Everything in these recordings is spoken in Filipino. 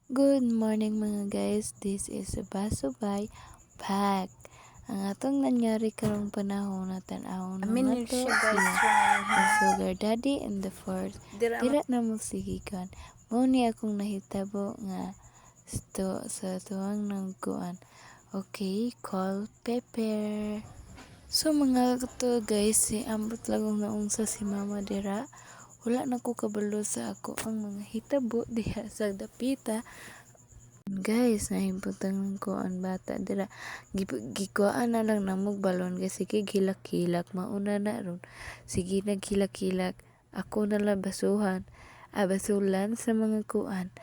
Good morning mga guys, this is Basubay back. Ang atong nangyari karong panahon na tan-awon Amin mga yun to siya guys. siya ang sugar daddy and the fourth. Dira Dira na mo sigikan. Mo ni akong nahitabo nga sa tuwang nangkuan. Okay, call pepper. So mga to guys, si ambot lagong naunsa si mama dira. Wala na ko kabalo sa ako ang mga hitabo diha sa dapita. Guys, nahimputang ko ang bata dira. Gikuan na lang namog balon kasi sige hilak-hilak mauna na ron. Sige naghilak-hilak. Ako na lang basuhan. Basulan sa mga kuan.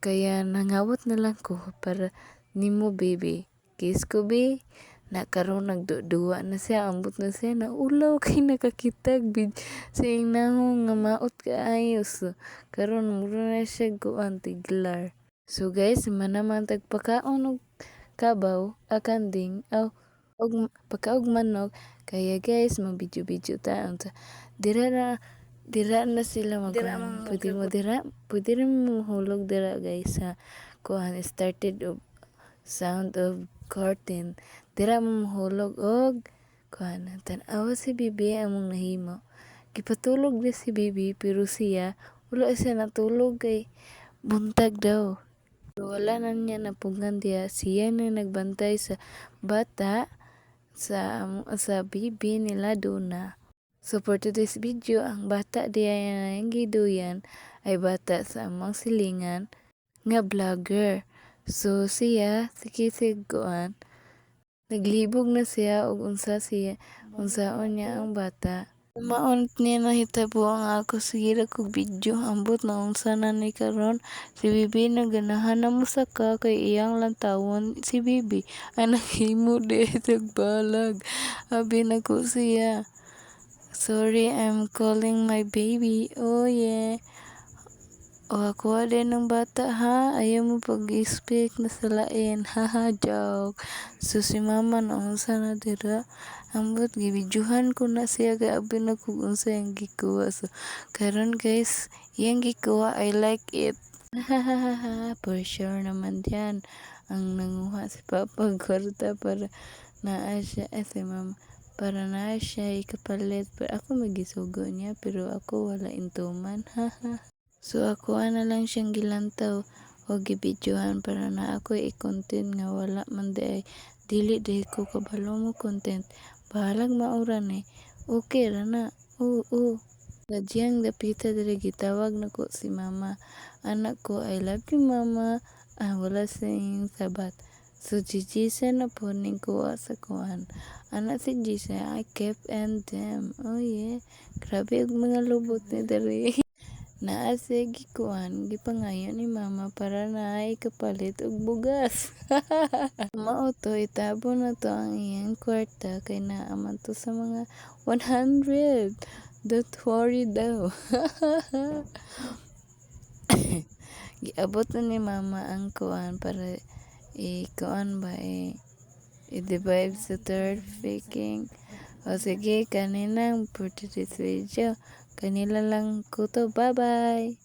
Kaya nangawat na lang ko para nimo baby. Kiss ko be. Na karon nagduduwa na siya, ambot na siya na ulaw kay nakakitag sa inahong nga maot kaayos. Karon mura na siya kuan tiglar. So guys, manaman tagpakaon og kabaw, akanding, og pagkaog manok. Kaya guys, mag-video ta unta. Dira na sila Dira magkuhan. man Pwede rin mo hulog dira guys sa kuhan started of sound of curtain. Dira mo mahulog og kuhan. Tan-awa si Bibi among nahimo. Gipatulog na si Bibi pero siya wala siya natulog kay buntag daw. So, wala na niya napungan diya. Siya na nagbantay sa bata sa bibi nila Duna. So for today's video, ang bata diya yung giduyan ay bata sa amang silingan nga vlogger. So siya, sikisig kuan, naglibog na siya og unsaon niya ang bata. Maon niya nahitabo ang ako sige ko video ambot na unsa na ni karon si Bibi naganahan na mo saka kay iyang lantawon si Bibi ang naghimo de tagbalag abi na ko siya. Sorry, I'm calling my baby. Oh yeah. O ako din ng bata ha. Ayaw mo pag-speak na sa lain. Haha, joke. So si mama na unsa na dira. Ambot gibidyuhan ko na siya kay abi na kung unsa yung gikuha. So karon guys, yung gikuha I like it. Hahaha, for sure naman yan. Ang nanguha si Papa kwarta para naa siya si mama para na siya ikapalit pero ako magisugo niya pero ako wala intuman. Haha. So ako na lang siyang gilantaw o gibidyohan para na ako i-content nga wala man day dili ko kabalo mo content. Bahalag mauran okay ra na. Oo. Gadyang dapita diri gitawag nako si mama. Anak ko, I love you mama. Wala sa iyong sabat. So Gigi na po ning kuha sa kuhan. Anak si Gigi, I kept and them. Oh yeah. Grabe ang mga lubot ni diri. Naa siya gikuan gipangayo ni mama para na ikapalit og bugas. Mao to itabo na to ang iyang kwarta kay naaman to sa mga 100. Don't worry daw. Giabot na ni mama ang kuan para i-kuan ba i-divide sa third faking. O sige, kaninang for today's video. Kanila lang ko to. Bye-bye!